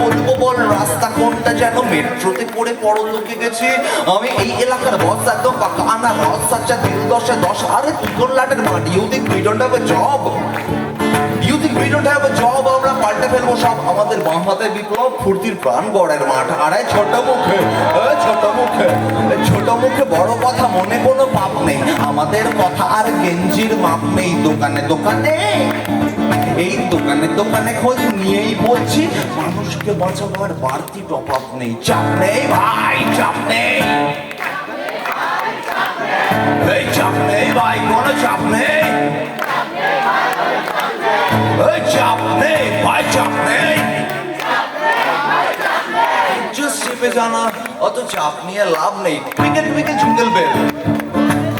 বলবো বল রাস্তা কোনটা, যেন মেট্রোতে করে পরলোকে গেছি আমি। এই এলাকার বস একদম পাকা আনা রস, আচ্ছা দিল 10-10। আরে তুই কোন লাটের মাটি? You think we don't have a job? You think we don't have a job? আমরা পাল্টে ফেলবো সব। আমাদের বাম হাতে বিপ্লব, ফুর্তির প্রাণ গড়ের মাঠ। আরে ছোট মুখে, ছোট মুখে, ছোট মুখে বড় কথা, মনে কোনো পাপ নেই। আমাদের কথা আর গেঞ্জির মাপ নেই। দোকানে দোকানে, এই দোকানে দোকানে খোঁজ নিয়েই বলছি, মানুষকে বাঁচাবার বাড়তি টপ আপ নেই। চাপ নেই ভাই, চাপ নেই, এই চাপ নেই ভাই, কোনো চাপ নেই, এই চাপ নেই ভাই, চাপ নেই। জাস্ট চেপে জানা, অত চাপ নিয়ে লাভ নেই। টুইঙ্কেল টুইঙ্কেল জিঙ্গেল বেল,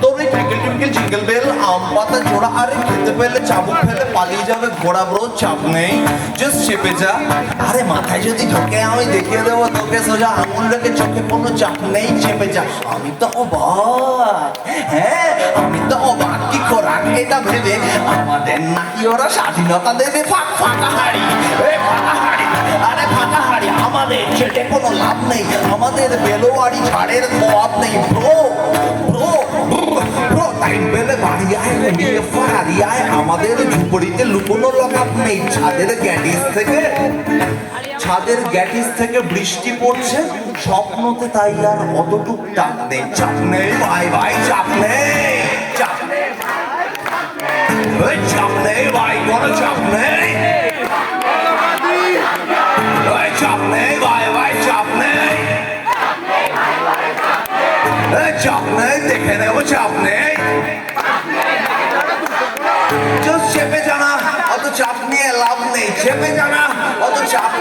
তোর ওই টুইঙ্কেল টুইঙ্কেল জিঙ্গেল বেল, আম পাতা জোড়া। আরে খেতে পেলে চাবুক ফেলে পালিয়ে যাবে ঘোড়া ব্রো, চাপ নেই, জাস্ট চেপে যা। আরে মাথায় যদি ঢোকে আমি দেখিয়ে দেবো তোকে সোজা আঙুল রেখে চোখে, কোনো চাপ নেই, চেপে যা। আমি তো অবাক, হ্যাঁ আমি তো অবাক, কি খোরাক এটা ভেবে আমাদের নাকি ওরা স্বাধীনতা দেবে। ফাঁকা হাড়ি, ফাঁকা হাড়ি, আরে ফাঁকা হাড়ি। আমাদের চেটে কোনো লাভ নেই, আমাদের বেলোয়ারি ছাড়ের খোয়াব নেই। ব্রো ব্রো ব্রো, টাইম পেলে বাড়ি আয়, ঘুমিয়ে ফাড়ি আয়। আমাদের ঝুপড়িতে লুকোনো লকআপ নেই। ছাদের গ্যাটিস থেকে বৃষ্টি পড়ছে স্বপ্নতে, তাই আর অতটুক টাক নেই। চাপ নেই ভাই ভাই, চাপ নেই, চাপ নেই, চাপ নেই ভাই, কোনো চাপ নেই, চাপ নেই ভাই ভাই, চাপ নেই, চাপ নেই, দেখে নেবো, চাপ নেই। চেপে জানা, অত চাপ নিয়ে লাভ নেই। চেপে জানা, অত চাপ